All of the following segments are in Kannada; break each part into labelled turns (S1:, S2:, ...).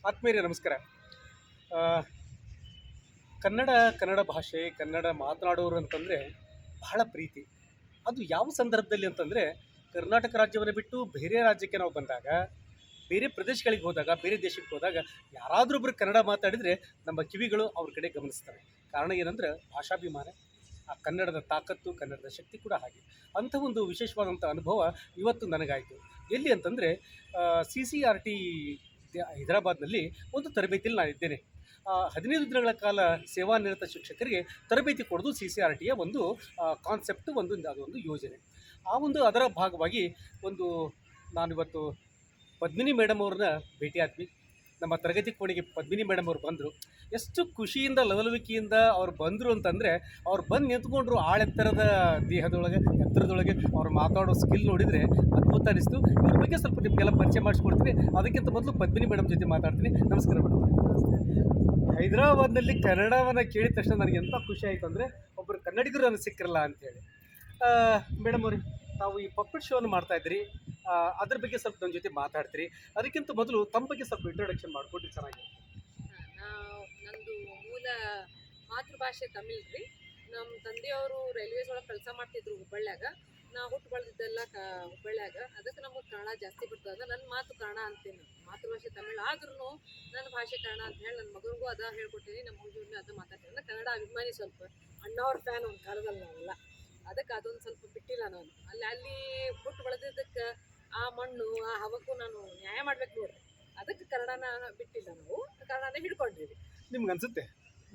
S1: ಆತ್ಮೀಯರೇ ನಮಸ್ಕಾರ. ಆ, ಕನ್ನಡ ಕನ್ನಡ ಭಾಷೆ ಕನ್ನಡ ಮಾತನಾಡೋರು ಅಂತಂದರೆ ಬಹಳ ಪ್ರೀತಿ. ಅದು ಯಾವ ಸಂದರ್ಭದಲ್ಲಿ ಅಂತಂದರೆ ಕರ್ನಾಟಕ ರಾಜ್ಯವನ್ನು ಬಿಟ್ಟು ಬೇರೆ ರಾಜ್ಯಕ್ಕೆ ನಾವು ಬಂದಾಗ, ಬೇರೆ ಪ್ರದೇಶಗಳಿಗೆ ಹೋದಾಗ, ಬೇರೆ ದೇಶಕ್ಕೆ ಹೋದಾಗ ಯಾರಾದರೂ ಒಬ್ಬರು ಕನ್ನಡ ಮಾತಾಡಿದರೆ ನಮ್ಮ ಕಿವಿಗಳು ಅವ್ರ ಕಡೆ ಗಮನಿಸ್ತವೆ. ಕಾರಣ ಏನಂದ್ರೆ ಭಾಷಾಭಿಮಾನ, ಆ ಕನ್ನಡದ ತಾಕತ್ತು, ಕನ್ನಡದ ಶಕ್ತಿ ಕೂಡ ಹಾಗೆ. ಅಂಥ ಒಂದು ವಿಶೇಷವಾದಂಥ ಅನುಭವ ಇವತ್ತು ನನಗಾಯಿತು. ಎಲ್ಲಿ ಅಂತಂದರೆ CCRT ಹೈದರಾಬಾದ್ನಲ್ಲಿ ಒಂದು ತರಬೇತಿಯಲ್ಲಿ ನಾನಿದ್ದೇನೆ. 15 ದಿನಗಳ ಕಾಲ ಸೇವಾನಿರತ ಶಿಕ್ಷಕರಿಗೆ ತರಬೇತಿ ಕೊಡೋದು CCRTಯ ಒಂದು ಕಾನ್ಸೆಪ್ಟ್, ಅದೊಂದು ಯೋಜನೆ. ಅದರ ಭಾಗವಾಗಿ ನಾನಿವತ್ತು ಪದ್ಮಿನಿ ಮೇಡಮ್ ಅವ್ರನ್ನ ಭೇಟಿಯಾದ್ವಿ. ನಮ್ಮ ತರಗತಿ ಕೋಣೆಗೆ ಪದ್ಮಿನಿ ಮೇಡಮ್ ಅವ್ರು ಬಂದರು. ಎಷ್ಟು ಖುಷಿಯಿಂದ ಲವಲವಿಕೆಯಿಂದ ಅವ್ರು ಬಂದರು ಅಂತಂದರೆ, ಅವ್ರು ಬಂದು ನಿಂತ್ಕೊಂಡ್ರು ಆಳೆತ್ತರದ ಎತ್ತರದೊಳಗೆ ಅವ್ರು ಮಾತಾಡೋ ಸ್ಕಿಲ್ ನೋಡಿದರೆ ಅದ್ಭುತ ಅನಿಸ್ತು. ಇವ್ರ ಬಗ್ಗೆ ಸ್ವಲ್ಪ ನಿಮಗೆಲ್ಲ ಪರಿಚಯ ಮಾಡಿಸ್ಕೊಡ್ತೀನಿ. ಅದಕ್ಕಿಂತ ಮೊದಲು ಪದ್ಮಿನಿ ಮೇಡಮ್ ಜೊತೆ ಮಾತಾಡ್ತೀನಿ. ನಮಸ್ಕಾರ ಮೇಡಮ್. ಹೈದರಾಬಾದ್ನಲ್ಲಿ ಕನ್ನಡವನ್ನು ಕೇಳಿದ ತಕ್ಷಣ ನನಗೆ ಎಂಥ ಖುಷಿ ಆಯಿತು ಅಂದರೆ, ಒಬ್ಬರು ಕನ್ನಡಿಗರು ನನಗೆ ಸಿಕ್ಕಿರಲ್ಲ ಅಂಥೇಳಿ. ಮೇಡಮ್ ಅವ್ರಿಗೆ, ತಾವು ಈ ಪಪ್ಪೆಟ್ ಶೋವನ್ನು ಮಾಡ್ತಾಯಿದ್ರಿ, ಅದ್ರ ಬಗ್ಗೆ ಸ್ವಲ್ಪ ನನ್ನ ಜೊತೆ ಮಾತಾಡ್ತೀರಿ. ಅದಕ್ಕಿಂತ ಮೊದಲು ತಮ್ಮ ಬಗ್ಗೆ ಸ್ವಲ್ಪ ಇಂಟ್ರೊಡಕ್ಷನ್ ಮಾಡಿಕೊಟ್ರೆ ಚೆನ್ನಾಗಿರುತ್ತೆ.
S2: ನಂದು ಮೂಲ ಮಾತೃಭಾಷೆ ತಮಿಳ್ ರೀ. ನಮ್ಮ ತಂದೆಯವರು ರೈಲ್ವೇಸ್ ಒಳಗೆ ಕೆಲಸ ಮಾಡ್ತಿದ್ರು ಹುಬ್ಬಳ್ಳ್ಯಾಗ. ನಾ ಹುಟ್ಟು ಬೆಳೆದಿದ್ದೆಲ್ಲ ಹುಬ್ಬಳ್ಳ್ಯಾಗ. ಅದಕ್ಕೆ ನಮಗೆ ಕನ್ನಡ ಜಾಸ್ತಿ ಬರ್ತದೆ. ಅಂದ್ರೆ ನನ್ನ ಮಾತು ಕನ್ನಡ ಅಂತೀನಿ. ಮಾತೃಭಾಷೆ ತಮಿಳ್ ಆದ್ರೂ ನನ್ನ ಭಾಷೆ ಕನ್ನಡ ಅಂತ ಹೇಳಿ ನನ್ನ ಮಗನಿಗೂ ಅದ ಹೇಳ್ಕೊಟ್ಟಿನಿ. ನಮ್ಮ ಹುಡುಗರನ್ನ ಅದು ಮಾತಾಡ್ತೀನಿ. ಅಂದ್ರೆ ಕನ್ನಡ ಅಭಿಮಾನಿ, ಸ್ವಲ್ಪ ಅಣ್ಣವ್ರ ಫ್ಯಾನ್ ಒಂದು ಕಾಲದಲ್ಲಿ ನಾವೆಲ್ಲ. ಅದಕ್ಕೆ ಅದೊಂದು ಸ್ವಲ್ಪ ಬಿಟ್ಟಿಲ್ಲ ನಾನು. ಅಲ್ಲಿ ಹುಟ್ಟು ಬೆಳೆದಿದ್ದಕ್ಕೆ ಆ ಮಣ್ಣು ಆ ಹವಕ್ಕೂ ನಾನು ನ್ಯಾಯ ಮಾಡ್ಬೇಕು ನೋಡ್ರಿ. ಅದಕ್ಕೆ ಕನ್ನಡನ ಬಿಟ್ಟಿಲ್ಲ, ನಾವು ಕನ್ನಡನೇ ಹಿಡ್ಕೊಂಡಿವಿ.
S1: ನಿಮ್ಗೆ ಅನ್ಸುತ್ತೆ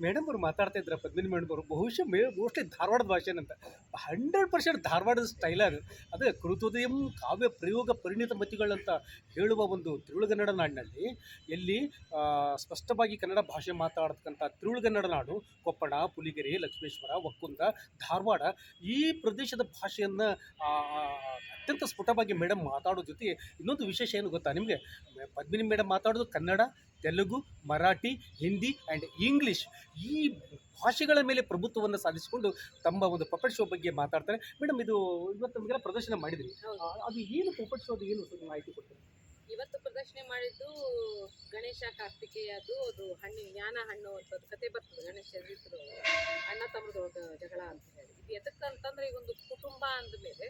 S1: ಮೇಡಮ್ ಅವರು ಮಾತಾಡ್ತಾ ಇದ್ರ ಪದ್ಮಿನಿ ಮೇಡಮ್ ಅವರು ಬಹುಶಃ ಮೋಸ್ಟ್ಲಿ ಧಾರವಾಡದ ಭಾಷೆನಂತ 100% ಧಾರವಾಡದ ಸ್ಟೈಲ್ ಅದೇ ಕೃತೋದಯಂ ಕಾವ್ಯ ಪ್ರಯೋಗ ಪರಿಣಿತ ಮತಿಗಳಂತ ಹೇಳುವ ಒಂದು ತಿರುಳುಗನ್ನಡ ನಾಡಿನಲ್ಲಿ, ಎಲ್ಲಿ ಸ್ಪಷ್ಟವಾಗಿ ಕನ್ನಡ ಭಾಷೆ ಮಾತಾಡ್ತಕ್ಕಂಥ ತಿರುಳುಗನ್ನಡ ನಾಡು ಕೊಪ್ಪಳ, ಪುಲಿಗೆರೆ, ಲಕ್ಷ್ಮೇಶ್ವರ, ಒಕ್ಕುಂದ, ಧಾರವಾಡ, ಈ ಪ್ರದೇಶದ ಭಾಷೆಯನ್ನು ಅತ್ಯಂತ ಸ್ಫುಟವಾಗಿ ಮೇಡಮ್ ಮಾತಾಡೋ ಜೊತೆಗೆ ಇನ್ನೊಂದು ವಿಶೇಷ ಏನು ಗೊತ್ತಾ ನಿಮಗೆ? ಪದ್ಮಿನಿ ಮೇಡಮ್ ಮಾತಾಡೋದು ಕನ್ನಡ, ತೆಲುಗು, ಮರಾಠಿ, ಹಿಂದಿ ಆ್ಯಂಡ್ ಇಂಗ್ಲೀಷ್, ಈ ಭಾಷೆಗಳ ಮೇಲೆ ಪ್ರಭುತ್ವವನ್ನು ಸಾಧಿಸಿಕೊಂಡು ತಮ್ಮ ಒಂದು ಪಪೆಟ್ ಶೋ ಬಗ್ಗೆ ಮಾತಾಡ್ತಾರೆ. ಮೇಡಮ್, ಇದು ಇವತ್ತು ನಮಗೆಲ್ಲ ಪ್ರದರ್ಶನ ಮಾಡಿದ್ರಿ, ಅದು ಏನು ಪಪೆಟ್ ಶೋ, ಅದು ಏನು ಮಾಹಿತಿ ಕೊಡ್ತಾರೆ?
S2: ಇವತ್ತು ಪ್ರದರ್ಶನ ಮಾಡಿದ್ದು ಗಣೇಶ ಕಾರ್ತಿಕೇಯ. ಅದು ಹಣ್ಣಿನ ಜ್ಞಾನ ಹಣ್ಣು ಅಂತ ಕತೆ ಬರ್ತದೆ. ಗಣೇಶ ಇದ್ರು ಅಣ್ಣ ತಮ್ಮದೊಳಗೆ ಜಗಳ ಅಂತ ಹೇಳಿ. ಇದು ಎದಕ್ಕೆ ಅಂತಂದ್ರೆ, ಈಗ ಒಂದು ಕುಟುಂಬ ಅಂದಮೇಲೆ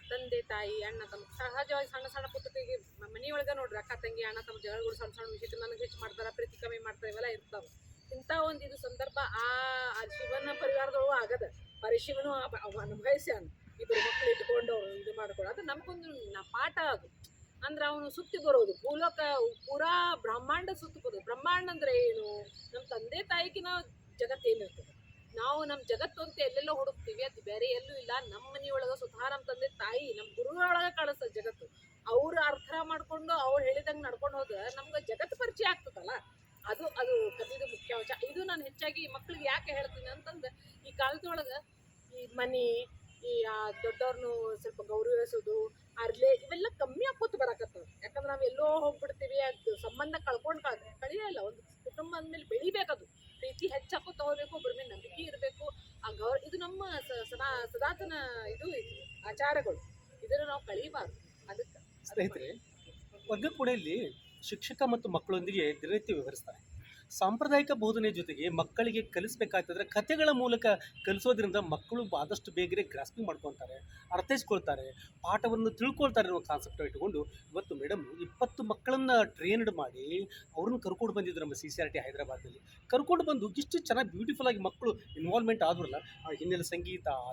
S2: ತಂದೆ ತಾಯಿ ಅಣ್ಣ ತಮ್ಮ ಸಹಜವಾಗಿ ಸಣ್ಣ ಸಣ್ಣ ಪುಸ್ತಕಿಗೆ ಮನೆಯೊಳಗೆ ನೋಡ್ರಿ, ಅಕ್ಕ ತಂಗಿ ಅಣ್ಣ ತಮ್ಮ ಜಗಳಗಳು ಸಣ್ಣ ಸಣ್ಣ ವಿಷಯಕ್ಕೆ ನನಗೆ ಹೆಚ್ಚು ಮಾಡ್ತಾರೆ, ಪ್ರೀತಿ ಕಮ್ಮಿ ಮಾಡ್ತಾರೆ, ಇವೆಲ್ಲ ಇರ್ತಾವೆ. ಇಂಥ ಒಂದು ಇದು ಸಂದರ್ಭ ಆ ಶಿವನ ಪರಿವಾರದೊಳಗೂ ಆಗದ. ಶಿವನು ಅನುಭವಿಸ್ಯಾನ ಇಬ್ಬರು ಮಕ್ಕಳು ಇಟ್ಕೊಂಡು ಅವ್ರು ಇದು ಮಾಡ್ಕೊಂಡು. ಅದು ನಮಗೊಂದು ಪಾಠ ಅದು. ಅಂದ್ರೆ ಅವನು ಸುತ್ತಿ ಬರೋದು ಭೂಲೋಕ ಪೂರಾ ಬ್ರಹ್ಮಾಂಡ ಸುತ್ತಿ ಬರೋದು. ಬ್ರಹ್ಮಾಂಡ ಅಂದ್ರೆ ಏನು? ನಮ್ಮ ತಂದೆ ತಾಯಿಗಿನ ಜಗತ್ತೇನಿರ್ತದೆ. ನಾವು ನಮ್ಮ ಜಗತ್ತು ಅಂತ ಎಲ್ಲೆಲ್ಲೋ ಹುಡುಕ್ತೀವಿ, ಅದು ಬೇರೆ ಎಲ್ಲೂ ಇಲ್ಲ. ನಮ್ಮ ಮನೆಯೊಳಗೆ ಸ್ವತಃ ನಮ್ಮ ತಂದೆ ತಾಯಿ ನಮ್ಮ ಗುರುಗಳೊಳಗೆ ಕಾಣಿಸ್ತದೆ ಜಗತ್ತು. ಅವ್ರು ಅರ್ಥ ಮಾಡ್ಕೊಂಡು ಅವ್ರು ಹೇಳಿದಂಗೆ ನಡ್ಕೊಂಡು ಹೋದ್ರೆ ನಮ್ಗೆ ಜಗತ್ತು ಪರಿಚಯ ಆಗ್ತದಲ್ಲ. ಅದು ಅದು ಕಲಿಯೋದು ಮುಖ್ಯ ಅಂಶ. ಇದು ನಾನು ಹೆಚ್ಚಾಗಿ ಮಕ್ಳಿಗೆ ಯಾಕೆ ಹೇಳ್ತೀನಿ ಅಂತಂದ್ರೆ, ಈ ಕಾಲದೊಳಗೆ ಈ ಮನೆ, ಈ ದೊಡ್ಡವ್ರನ್ನು ಸ್ವಲ್ಪ ಗೌರವಿಸೋದು, ಅರ್ಲೆ ಇವೆಲ್ಲ ಕಮ್ಮಿ ಆಕೋತ ಬರಕತ್ತವ. ಯಾಕಂದ್ರೆ ನಾವು ಎಲ್ಲೋ ಹೋಗ್ಬಿಡ್ತೀವಿ, ಅದು ಸಂಬಂಧ ಕಳಿಯಲ್ಲ. ಒಂದು ಕುಟುಂಬ ಅಂದಮೇಲೆ ಬೆಳಿಬೇಕದು. ಪ್ರೀತಿ ಹೆಚ್ಚಾಕೋತ ಹೋಗ್ಬೇಕು, ಒಬ್ಬರ ಮೇಲೆ ನಂಬಿಕೆ ಇರಬೇಕು. ಇದು ನಮ್ಮ ಸನಾತನ ಇದು ಆಚಾರಗಳು. ಇದನ್ನು ನಾವು ಕಳೀಬಾರ್ದು. ಅದಕ್ಕೆ
S1: ಸ್ನೇಹಿತರೆ, ವರ್ಗಪುಣೆಯಲ್ಲಿ ಶಿಕ್ಷಕ ಮತ್ತು ಮಕ್ಕಳೊಂದಿಗೆ ದಿನನಿತ್ಯ ವ್ಯವಹರಿಸ್ತಾರೆ. ಸಾಂಪ್ರದಾಯಿಕ ಬೋಧನೆ ಜೊತೆಗೆ ಮಕ್ಕಳಿಗೆ ಕಲಿಸ್ಬೇಕಾಗ್ತದ್ರೆ ಕಥೆಗಳ ಮೂಲಕ ಕಲಿಸೋದ್ರಿಂದ ಮಕ್ಕಳು ಆದಷ್ಟು ಬೇಗನೆ ಗ್ರಾಸ್ಪಿಂಗ್ ಮಾಡ್ಕೊತಾರೆ, ಅರ್ಥೈಸ್ಕೊಳ್ತಾರೆ, ಪಾಠವನ್ನು ತಿಳ್ಕೊಳ್ತಾರೆ ಅನ್ನೋ ಕಾನ್ಸೆಪ್ಟ್ ಇಟ್ಕೊಂಡು ಇವತ್ತು ಮೇಡಮ್ 20 ಮಕ್ಕಳನ್ನು ಟ್ರೈನ್ಡ್ ಮಾಡಿ ಅವ್ರನ್ನ ಕರ್ಕೊಂಡು ಬಂದಿದ್ರು ನಮ್ಮ CCRT ಹೈದರಾಬಾದ್ನಲ್ಲಿ. ಕರ್ಕೊಂಡು ಬಂದು ಇಷ್ಟು ಚೆನ್ನಾಗಿ ಬ್ಯೂಟಿಫುಲ್ ಆಗಿ ಮಕ್ಕಳು ಇನ್ವಾಲ್ವ್ಮೆಂಟ್ ಆದ್ರಲ್ಲ, ಆ ಹಿನ್ನೆಲೆ ಸಂಗೀತ,